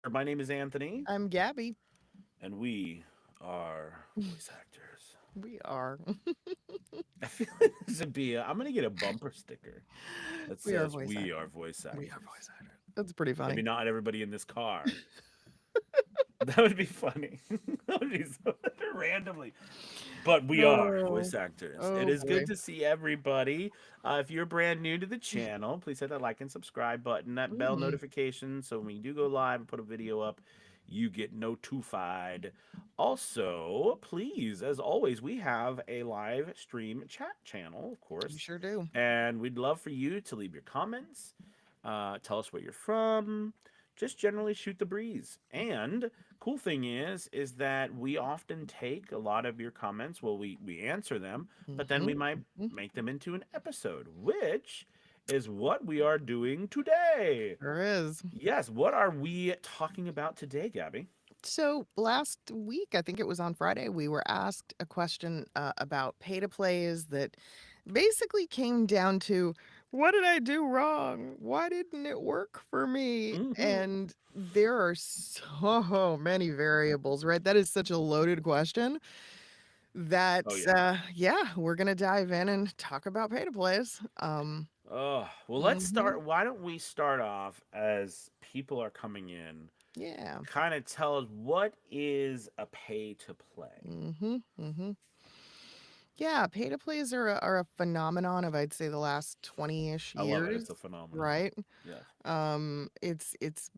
My name is Anthony, I'm Gabby. and we are voice actors. We are. I feel like this would be. I'm gonna get a bumper sticker that We are says voice "We are actors. voice We are actors." voice actors. That's pretty Maybe funny. not everybody in this car. That would be funny. That would be so randomly. But we are Oh, voice actors. It oh is good boy. to see everybody. If you're brand new to the channel, please hit that like and subscribe button, that bell Mm, notification, so when we do go live and put a video up, you get notified. Also, please, as always, we have a live stream chat channel, of we course, sure do. and we'd love for you to leave your comments, tell us where you're from, just generally shoot the breeze. And cool thing is that we often take a lot of your comments. Well, we answer them, but then Hmm. we might make them into an episode, which is what we are doing today. Sure is. Yes, what are we talking about today, Gabby? So last week, I think it was on Friday, we were asked a question about pay to plays that basically came down to what did I do wrong? Why didn't it work for me? Hmm. And there are so many variables, right? That is such a loaded question that, Oh yeah. yeah, we're going to dive in and talk about pay to plays. Oh, well, let's Mhm. start. Why don't we start off as people are coming in? Yeah. Kind of tell us what is a pay to play. Mhm. Mhm. Yeah, pay to plays are a phenomenon of I'd say the last 20-ish I love it. years, It's a phenomenon. right? Yes. It's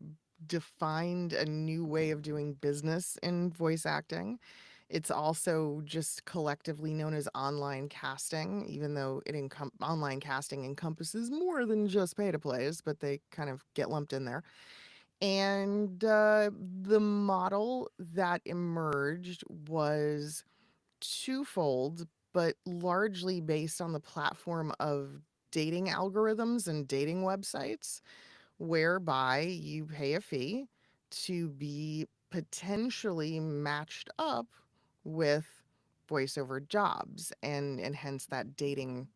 defined a new way of doing business in voice acting. It's also just collectively known as online casting, even though online casting encompasses more than just pay to plays, but they kind of get lumped in there. And the model that emerged was twofold, but largely based on the platform of dating algorithms and dating websites, whereby you pay a fee to be potentially matched up with voiceover jobs and hence that dating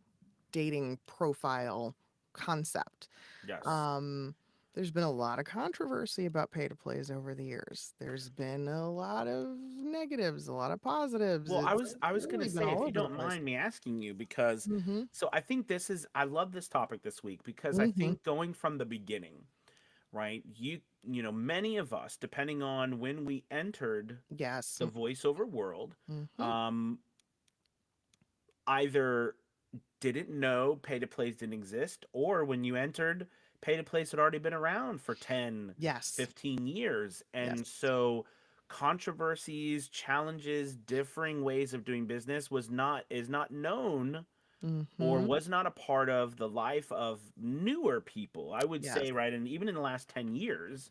profile concept. Yes. um, there's been a lot of controversy about pay to plays over the years. There's been a lot of negatives, a lot of positives. Well, It's I was gonna really been say, if all you over the don't place. mind me asking you, because Mm-hmm. so I think this is I love this topic this week because I Mm-hmm. think going from the beginning, right? Many of us, depending on when we entered Yes. the voiceover world, Mm-hmm. um, either didn't know pay to plays didn't exist, or when you entered, pay to plays had already been around for 10, Yes. 15 years. Yes. And so controversies, challenges, differing ways of doing business is not known or Mm-hmm. was not a part of the life of newer people, I would Yes. say, right? And even in the last 10 years,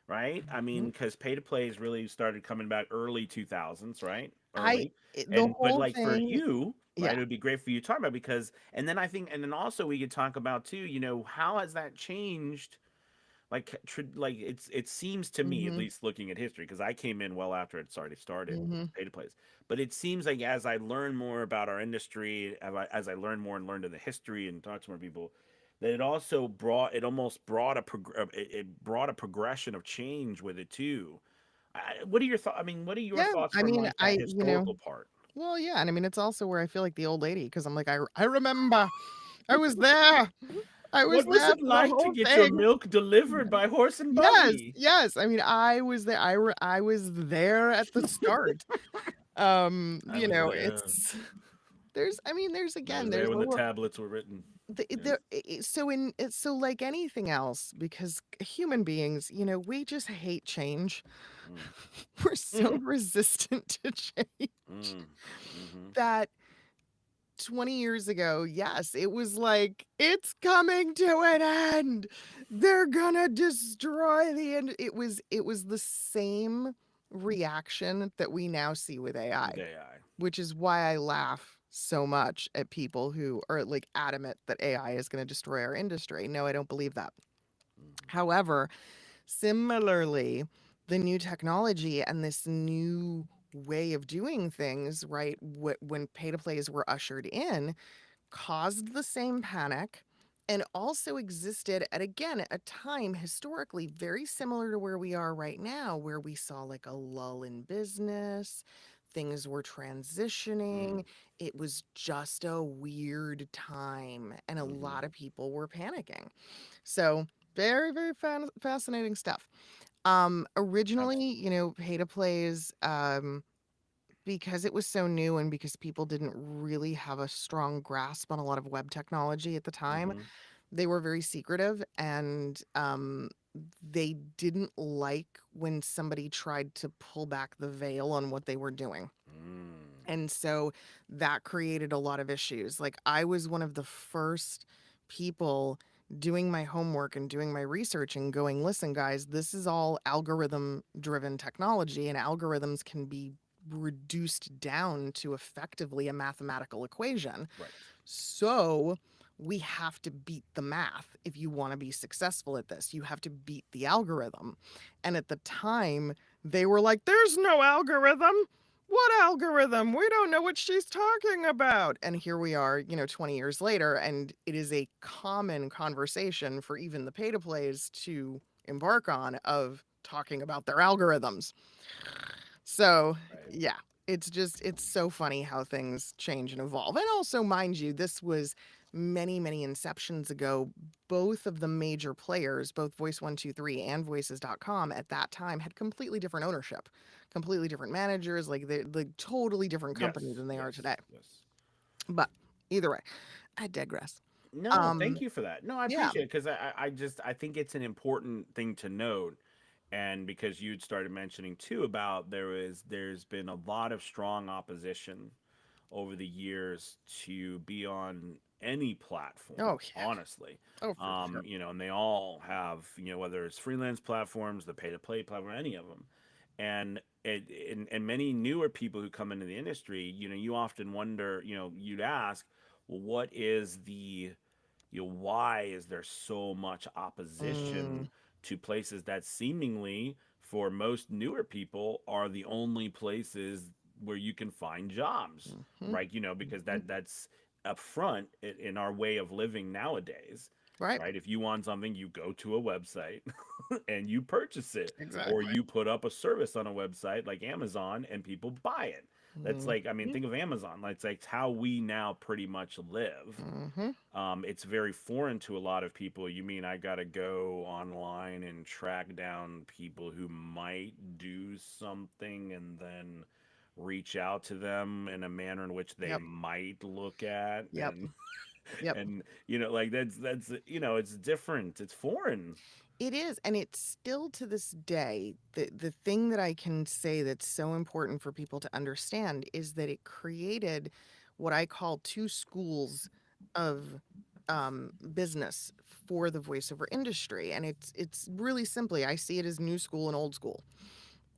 right? I Mhm. mean, because pay to plays really started coming back early 2000s, right? I Early. the But whole like for thing, you, right, yeah. it would be great for you to talk about because, and then I think, and then also we could talk about too, how has that changed? Like it seems to me, at Mhm. least looking at history, because I came in well after it's already started, Mhm. pay to plays. But it seems like as I learn more about our industry, as I learn more and learned in the history and talk to more people, that it almost brought it brought a progression of change with it too. What are your thoughts? I mean, what are your Yeah, thoughts I from mean, like that you know, historical part? well, yeah, and I mean, it's also where I feel like the old lady because I'm like, I remember, I was there, I was What was there it for the like to whole get your thing. milk delivered by horse and Yes, buggy? yes. I mean, I was there. I was there at the start. I was there. It's there's I mean, there's I again, was there's there a when the little tablets were written. Yes. there so in it's so like anything else because human beings, we just hate change. Mm. We're so resistant to change Mm. Mm-hmm. that 20 years ago, yes, it was like, it's coming to an end. They're gonna destroy the end. It was the same reaction that we now see with AI, With AI. which is why I laugh so much at people who are like adamant that AI is going to destroy our industry. No, I don't believe that. Mm-hmm. However, similarly, the new technology and this new way of doing things, right? When pay to plays were ushered in, caused the same panic and also existed at, again, a time historically very similar to where we are right now, where we saw like a lull in business, things were Mm, transitioning. It was just a weird time, and a hmm. lot of people were panicking. So, very, very fascinating stuff. Originally, pay to plays, because it was so new and because people didn't really have a strong grasp on a lot of web technology at the time, Hmm. they were very secretive, and they didn't like when somebody tried to pull back the veil on what they were doing. Mm. And so that created a lot of issues. Like, I was one of the first people doing my homework and doing my research and going, listen, guys, this is all algorithm driven technology, and algorithms can be reduced down to effectively a mathematical equation. Right. So we have to beat the math if you want to be successful at this. You have to beat the algorithm. And at the time, they were like, there's no algorithm. What algorithm? We don't know what she's talking about. And here we are, 20 years later, and it is a common conversation for even the pay to plays to embark on, of talking about their algorithms. So, Right. yeah, it's so funny how things change and evolve. And also, mind you, this was many, many inceptions ago. Both of the major players, both Voice123 and Voices.com at that time, had completely different ownership, completely different managers, like they're like totally different company Yes. than they are Yes. today. Yes. But either way, I digress. No, thank Um, you for that. No, I yeah. appreciate it because I just I think it's an important thing to note, and because you'd started mentioning too about there's been a lot of strong opposition over the years to be on any platform, Oh, yeah. honestly. Oh, for sure. And they all have, whether it's freelance platforms, the pay to play platform, any of them. And and many newer people who come into the industry, you often wonder, you'd ask, well, what is the why is there so much Mm, opposition to places that seemingly for most newer people are the only places where you can find jobs, hmm, right? Because hmm. that's upfront in our way of living nowadays, Right. right? If you want something, you go to a website and you purchase it, or Exactly. you put up a service on a website like Amazon and people buy it. That's Hmm. like, I mean, think of Amazon. That's like how we now pretty much live. Hmm. It's very foreign to a lot of people. You mean I gotta go online and track down people who might do something and then reach out to them in a manner in which they Yep. might look at, Yep. Yep. and like that's it's different. It's foreign. It is, and it's still to this day, the thing that I can say that's so important for people to understand is that it created what I call two schools of business for the voiceover industry. And it's really simply, I see it as new school and old school.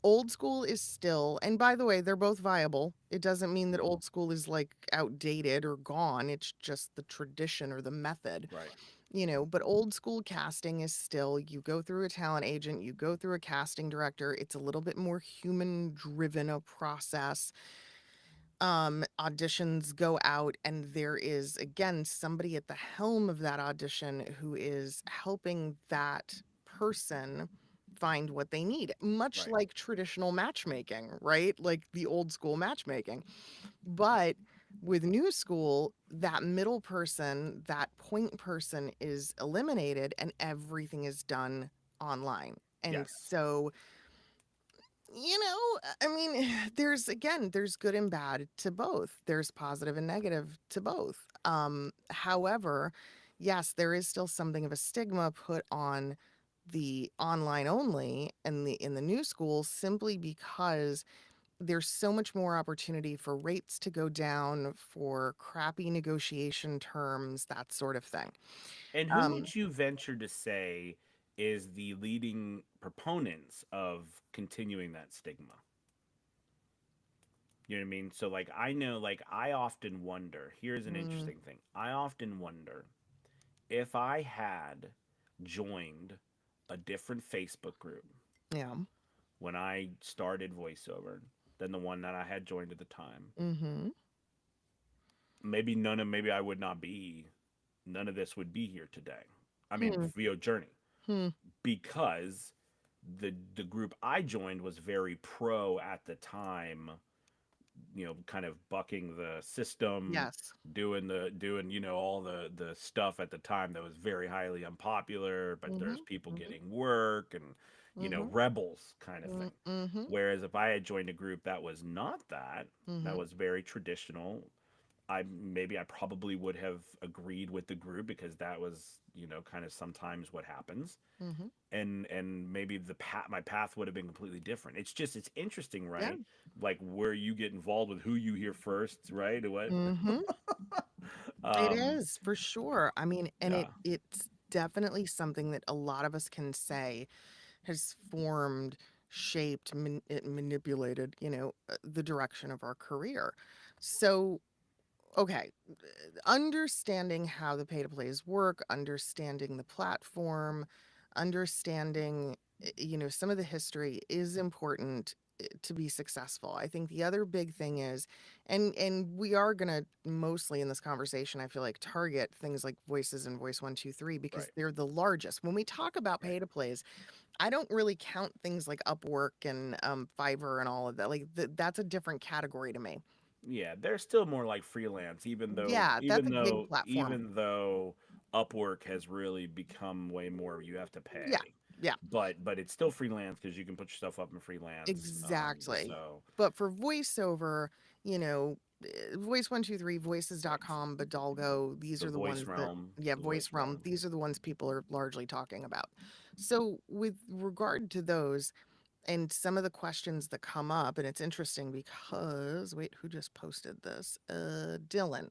Old school is still, and by the way, they're both viable. It doesn't mean that Hmm. old school is like outdated or gone. It's just the tradition or the method, Right. but old school casting is still, you go through a talent agent, you go through a casting director. It's a little bit more human driven a process. Auditions go out, and there is, again, somebody at the helm of that audition who is helping that person find what they need, much Right. like traditional matchmaking, right? Like the old school matchmaking. But with new school, that middle person, that point person, is eliminated and everything is done online. And Yes. so, I mean, there's good and bad to both. There's positive and negative to both. However, yes, there is still something of a stigma put on the online only and in the new school, simply because there's so much more opportunity for rates to go down, for crappy negotiation terms, that sort of thing. And who Um, would you venture to say is the leading proponents of continuing that stigma? You know what I mean? So like I know like I often wonder, here's an mm, interesting thing. I often wonder if I had joined a different Facebook group yeah. when I started voiceover than the one that I had joined at the time. Mm-hmm. Maybe I would not be none of this would be here today. I mean, Hmm. VO Journey, Hmm. because the group I joined was very pro at the time, kind of bucking the system, Yes. doing all the stuff at the time that was very highly unpopular, but there's Mhm. people Mhm. getting work and Mhm. rebels kind of thing. Mhm. Whereas if I had joined a group that was not that, that Mhm. was very traditional, I probably would have agreed with the group because that was kind of sometimes what happens, Mhm. and maybe my path would have been completely different. It's interesting, Yeah. right? Like where you get involved with who you hear first, right? What Mhm. It um is for sure. I mean, and yeah, it's definitely something that a lot of us can say has formed, shaped, manipulated, the direction of our career. So, okay, understanding how the pay to plays work, understanding the platform, understanding, some of the history is important to be successful. I think the other big thing is, and we are going to mostly in this conversation, I feel like target things like Voices and Voice 123 because right, they're the largest. When we talk about right. pay to plays, I don't really count things like Upwork and Fiverr and all of that. Like that's a different category to me. Yeah, they're still more like freelance, even though Yeah, that's even a gig though platform. even though Upwork has really become way more you have to Yeah. pay. Yeah. But it's still freelance because you can put your stuff up in freelance. Exactly. So But for voiceover, Voice123, right. voices.com, Badalgo, these The are the voice ones that, realm, yeah, the Voice voice Realm, realm. these are the ones people are largely talking about. So, with regard to those and some of the questions that come up, and it's interesting because, wait, who just posted this? Dylan.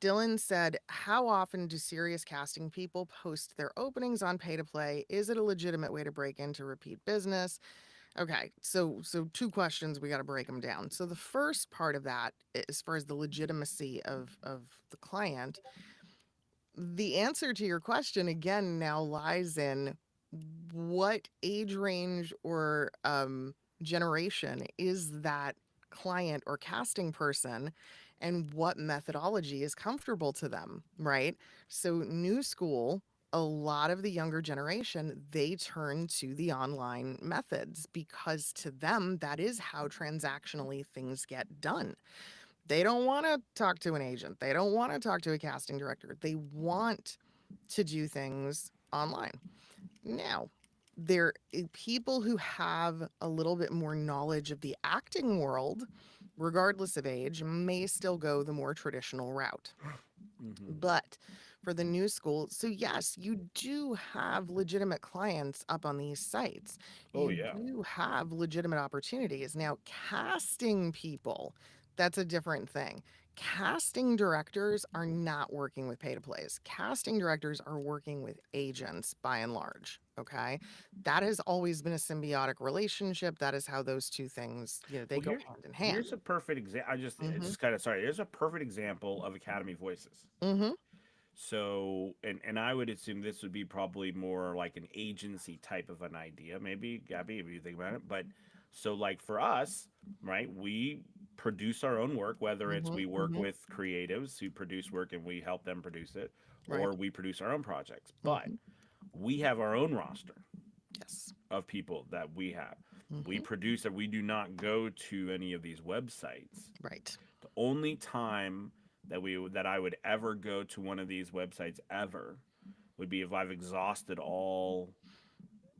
Dylan said, how often do serious casting people post their openings on pay to play? Is it a legitimate way to break into repeat business? Okay, so two questions, we got to break them down. So the first part of that, as far as the legitimacy of the client, the answer to your question again now lies in what age range or generation is that client or casting person and what methodology is comfortable to them, right? So, new school, a lot of the younger generation, they turn to the online methods because to them, that is how transactionally things get done. They don't want to talk to an agent. They don't want to talk to a casting director. They want to do things online. Now, there people who have a little bit more knowledge of the acting world, regardless of age, may still go the more traditional route. Hmm. But for the new school, so yes, you do have legitimate clients up on these sites. Oh You yeah. do have legitimate opportunities. Now, casting people, that's a different thing. Casting directors are not working with pay to plays. Casting directors are working with agents by and large. Okay. That has always been a symbiotic relationship. That is how those two things, they Well, go hand in hand. here's a perfect example. It's Mm-hmm. just kind of sorry. Here's a perfect example of Academy Voices. Mm-hmm. So, and I would assume this would be probably more like an agency type of an idea, maybe, Gabby, if you think about it. But so, like for us, right, we produce our own work, whether it's Mm-hmm. we work Mm-hmm. with creatives who produce work and we help them produce it, Right. or we produce our own projects. But Mm-hmm. we have our own roster Yes. of people that we have. We Mhm. produce it. We do not go to any of these websites. Right. The only time that I would ever go to one of these websites ever would be if I've exhausted all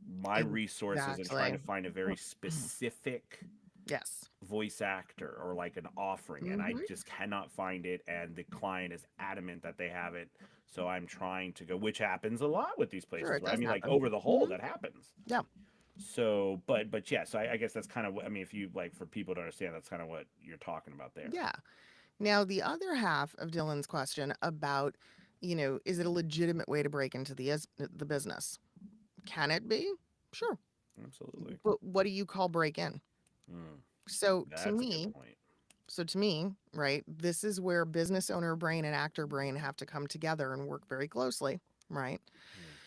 my resources and trying Exactly. to find a very specific Yes. voice actor or like an offering and I Mhm. just cannot find it and the client is adamant that they have it. So I'm trying to go, which happens a lot with these Sure, places, it right? I does mean, like happen. over the whole Mhm. that happens. Yeah. So, but yeah, so I guess that's kind of what I mean. If you like for people to understand, that's kind of what you're talking about there. Yeah. Now, the other half of Dylan's question about, is it a legitimate way to break into the business? Can it be? Sure. Absolutely. But what do you call break in? Mm, So to that's a good me, point. right, this is where business owner brain and actor brain have to come together and work very closely, right? Mm,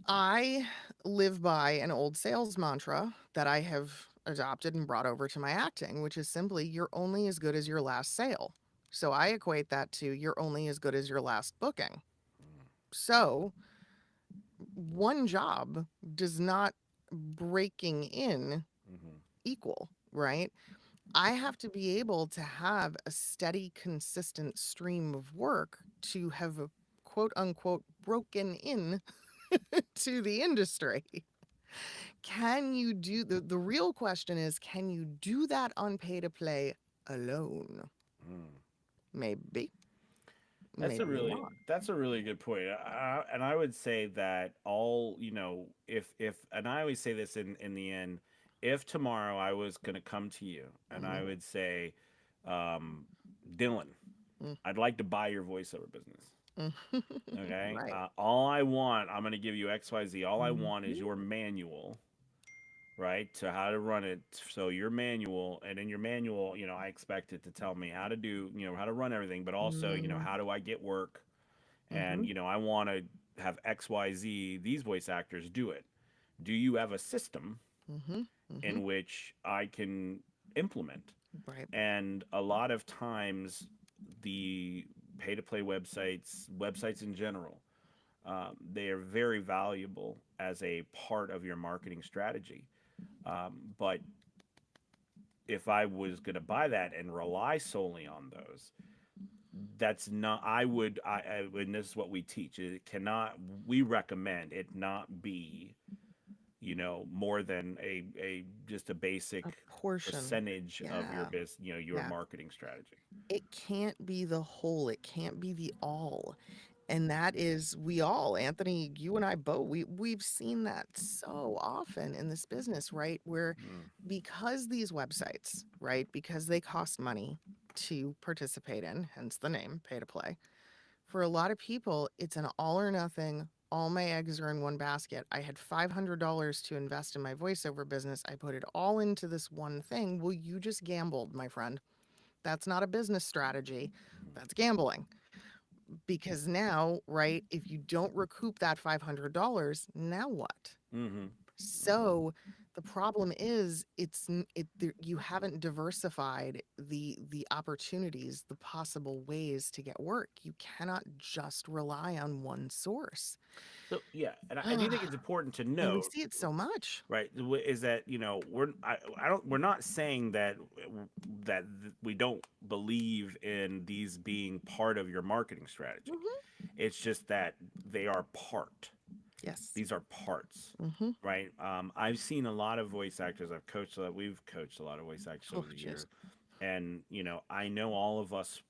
I live by an old sales mantra that I have adopted and brought over to my acting, which is simply you're only as good as your last sale. So I equate that to you're only as good as your last booking. So one job does not breaking in Hmm. equal, right? I have to be able to have a steady, consistent stream of work to have a quote unquote broken in to the industry. Can you do the real question is, can you do that on pay to play alone? Mm. Maybe, That's a maybe really not. that's a really good point. And I would say that all, if and I always say this in the end, if tomorrow I was going to come to you and I Mhm, would say, um, Dylan, mm, I'd like to buy your voiceover business. mm. Okay. Right. All I want, I'm going to give you XYZ. All I Mhm, want is your manual, right, to how to run it. So your manual, and in your manual, I expect it to tell me how to do, how to run everything, but also, mhm, how do I get work? And, mhm, I want to have XYZ, these voice actors do it. Do you have a system mhm, mhm. in which I can implement? Right. And a lot of times, the pay to play websites in general, they are very valuable as a part of your marketing strategy. But if I was going to buy that and rely solely on those, that's not, and this is what we teach. It cannot, we recommend it not be, more than a just a A basic portion. percentage of your Yeah. business, your Yeah. marketing strategy. It can't be the whole. It can't be the all. And that is, we all, Anthony, you and I both, we've seen that so often in this business, right? Where Mm, because these websites, right, because they cost money to participate in, hence the name, pay to play. For a lot of people, it's an all or nothing. All my eggs are in one basket. I had $500 to invest in my voiceover business. I put it all into this one thing. Well, you just gambled, my friend. That's not a business strategy. That's gambling. Because now, right, if you don't recoup that $500, now what? mm-hmm, mm-hmm. So the problem is you haven't diversified the opportunities, the possible ways to get work. You cannot just rely on one source. So yeah, and I do think it's important to And we note, see it so much. right, is that, I don't, we're not saying that we don't believe in these being part of your marketing strategy. Mhm. It's just that they are part. Yes. These are parts, Hmm. right? I've seen a lot of voice actors. We've coached a lot of voice actors Oh, over the jeez. years, and I know all of us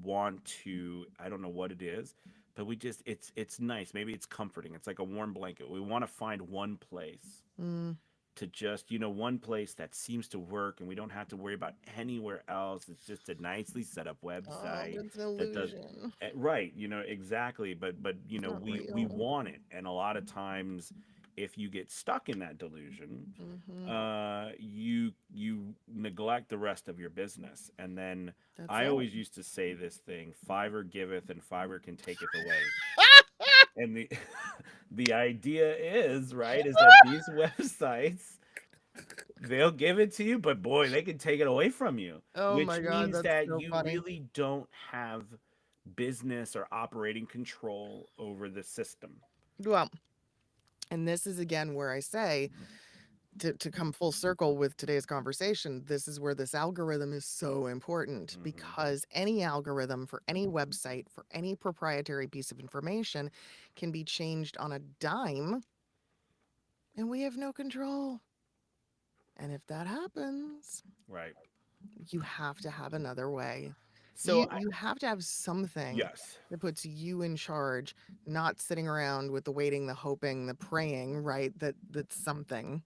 want to. I don't know what it is, but we just, it's nice. Maybe it's comforting. It's like a warm blanket. We want to find one place Mm. to just, one place that seems to work, and we don't have to worry about anywhere else. It's just a nicely set up Oh, website it's an that does, illusion. right, exactly. But It's not we real. want it, and a lot of times, if you get stuck in that delusion, Hmm. you neglect the rest of your business. And then That's I it. always used to say this thing: Fiverr giveth and Fiverr can taketh away. And the the idea is, right, is that these websites, they'll give it to you, but boy, they can take it away from you, Oh my which God, means that's that so you funny. really don't have business or operating control over the system. Well, and this is again where I say, to come full circle with today's conversation, this is where this algorithm is so important, Hmm. because any algorithm for any website, for any proprietary piece of information, can be changed on a dime and we have no control. And if that happens, Right. you have to have another way. So You have to have something yes, that puts you in charge, not sitting around with the waiting, the hoping, the praying, right? That something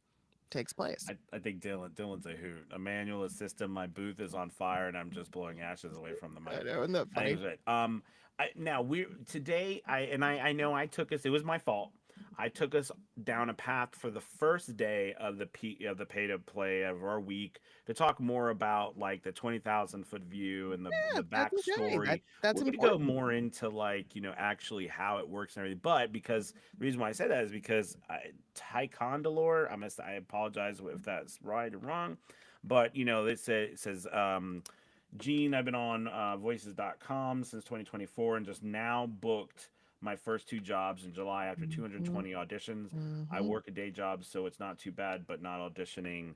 takes place. I think Dylan's a hoot. A manual system. My booth is on fire, and I'm just blowing ashes away from the I mic. know, isn't that I think funny? it was right. Now we today. I know I took us. It was my fault. I took us down a path for the first day of the pay to play of our week to talk more about like the 20,000 foot view and Yeah, the that's okay. backstory. That's We're gonna go important. more into like, actually how it works and everything. But because the reason why I said that is because Ty Condolor, I apologize if that's right or wrong, but it says, Gene, I've been on voices.com since 2024 and just now booked my first two jobs in July after Mhm. 220 auditions. I Mhm. work a day job, so it's not too bad, but not auditioning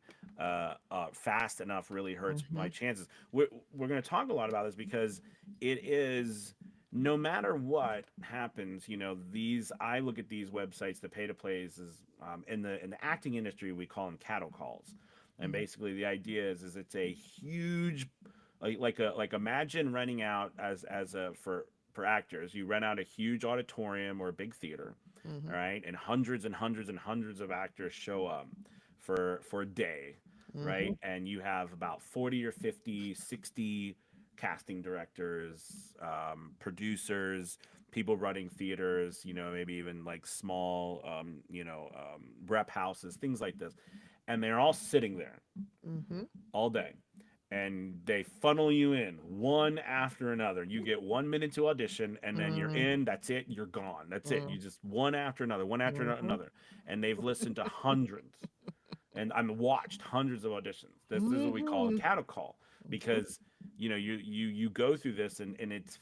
fast enough really hurts my Mhm. chances. We're going to talk a lot about this because it is, no matter what happens, these, I look at these websites, the pay to plays, is in the acting industry we call them cattle calls, and Mhm. basically the idea is it's a huge, like imagine renting out as a for actors, you rent out a huge auditorium or a big theater, all Mhm. right, and hundreds and hundreds and hundreds of actors show up for a day, right, Mhm. and you have about 40 or 50, 60 casting directors, producers, people running theaters, maybe even like small, rep houses, things like this, and they're all sitting there Mhm. all day, and they funnel you in one after another. You get 1 minute to audition, and then you're Mhm. in. That's it. You're gone. That's it. You Mhm. just one after another, one after Mhm. another, and they've listened to hundreds, and I'm watched hundreds of auditions. This is what we call a Mhm. cattle call, Mhm. because you go through this, and it's,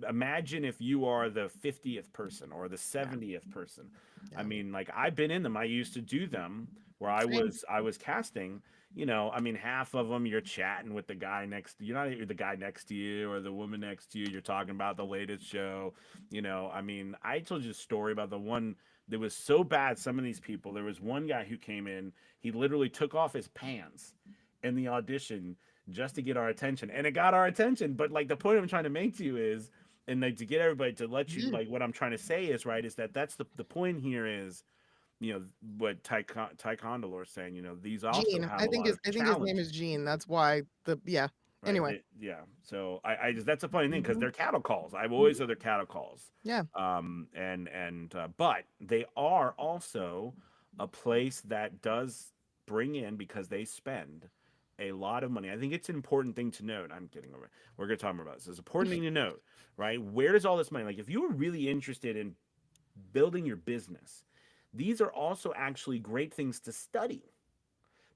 imagine if you are the 50th person or the Yeah. 70th person. I Yeah. mean, like, I've been in them. I used to do them where I Same. was I was casting. I mean, half of them you're chatting with the guy next. You're not the guy next to you or the woman next to you. You're talking about the latest show. I mean, I told you a story about the one that was so bad. Some of these people. There was one guy who came in. He literally took off his pants in the audition just to get our attention, and it got our attention. But like, the point I'm trying to make to you is, and like, to get everybody to let you, Yeah. like, what I'm trying to say is, right, is that that's the point here is, what Ty Condor is saying, these also Gene. have I a think lot his of I think his name challenges, is Gene. That's why yeah. right? Anyway. Yeah. So I just, that's a funny thing because Mhm. they're cattle calls. I've always Mhm. said they're cattle calls. Yeah. But they are also a place that does bring in, because they spend a lot of money. I think it's an important thing to note. I'm getting over. We're gonna talk more about this. It's an important thing to note, right? Where does all this money? Like, if you were really interested in building your business, these are also actually great things to study,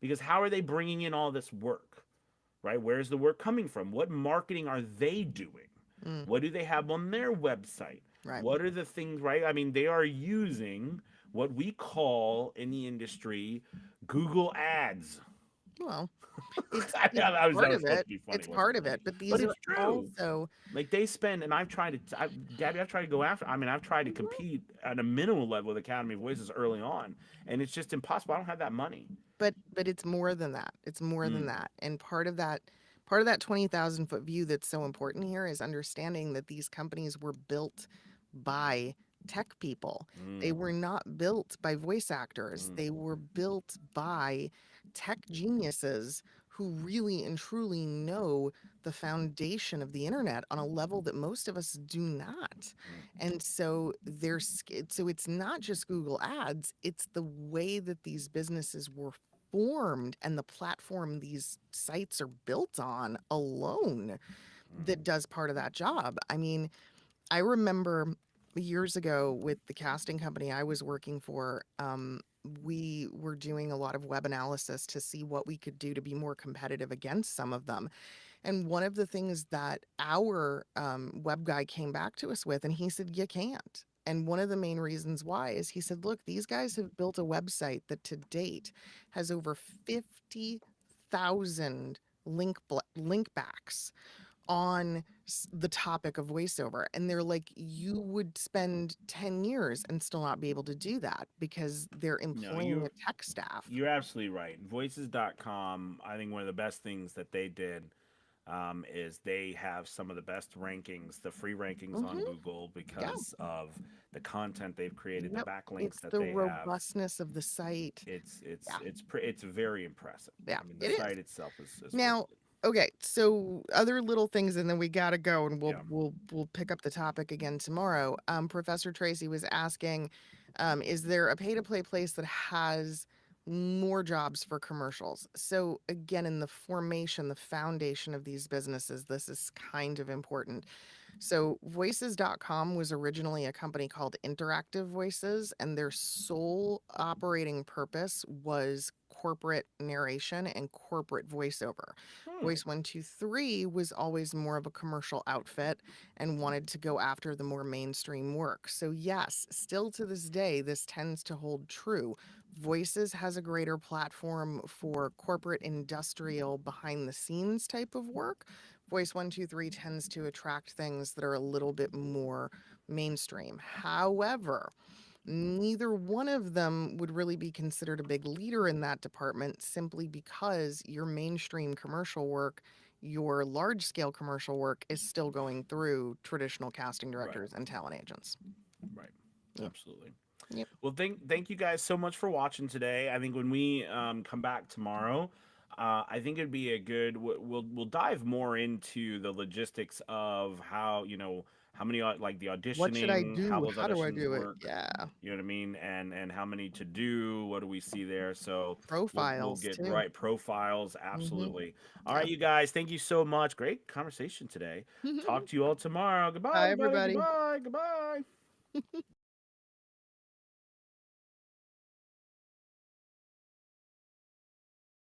because how are they bringing in all this work, right? Where's the work coming from? What marketing are they doing? Mm. What do they have on their website? Right. What are the things, right? I mean, they are using what we call in the industry Google Ads. Well, it's I it's was that part was of supposed it. to be funny, It's wasn't part it? of it, but But these are it's true. also Like, they spend, and Gabby, I've tried to go after. I mean, I've tried to Mhm. compete at a minimal level with Academy of Voices early on, and it's just impossible. I don't have that money. But it's more than that. It's more than Mm, that. And part of that 20,000-foot view that's so important here is understanding that these companies were built by tech people. They mm, were not built by voice actors. mm, They were built by tech geniuses who really and truly know the foundation of the internet on a level that most of us do not. mm, And so so it's not just Google Ads, it's the way that these businesses were formed and the platform these sites are built on alone mm, that does part of that job. I mean, I remember years ago with the casting company I was working for, we were doing a lot of web analysis to see what we could do to be more competitive against some of them. And one of the things that our web guy came back to us with, and he said, you can't. And one of the main reasons why is he said, look, these guys have built a website that to date has over 50,000 link backs on the topic of voiceover. And they're like, you would spend 10 years and still not be able to do that because they're no, employing a tech staff. you're absolutely right. Voices.com, I think one of the best things that they did, is they have some of the best rankings, the free rankings on Hmm. Google, Yeah. because of the content they've created, the Yep. backlinks It's that the they have. robustness of the site. Yeah. It's very impressive. Yeah. I mean, the It is. site itself is really Now, good. okay, so other little things and then we got to go and we'll Yeah. we'll we'll pick up the topic again tomorrow. Professor Tracy was asking, is there a pay to play place that has more jobs for commercials? So again, in the formation, the foundation of these businesses, this is kind of important. So voices.com was originally a company called Interactive Voices, and their sole operating purpose was corporate narration and corporate voiceover. Hmm. Voice 123 was always more of a commercial outfit and wanted to go after the more mainstream work. So, yes, still to this day, this tends to hold true. Voices has a greater platform for corporate, industrial, behind the scenes type of work. Voice 123 tends to attract things that are a little bit more mainstream. However, neither one of them would really be considered a big leader in that department simply because your mainstream commercial work, your large scale commercial work is still going through traditional casting Right. directors and talent agents. Right. Yep. Absolutely. Yep. Well, thank you guys so much for watching today. I think when we come back tomorrow, I think it'd be a good. We'll dive more into the logistics of how how many like the What should I auditioning, how do? those How do I auditions do it? work. Yeah. You know what I mean, and how many to do. What do we see there? So we'll Profiles get too. right profiles. Hmm. Absolutely. All right, Yep. you guys. Thank you so much. Great conversation today. Talk to you all tomorrow. Goodbye, Bye, everybody. everybody. Goodbye. Goodbye.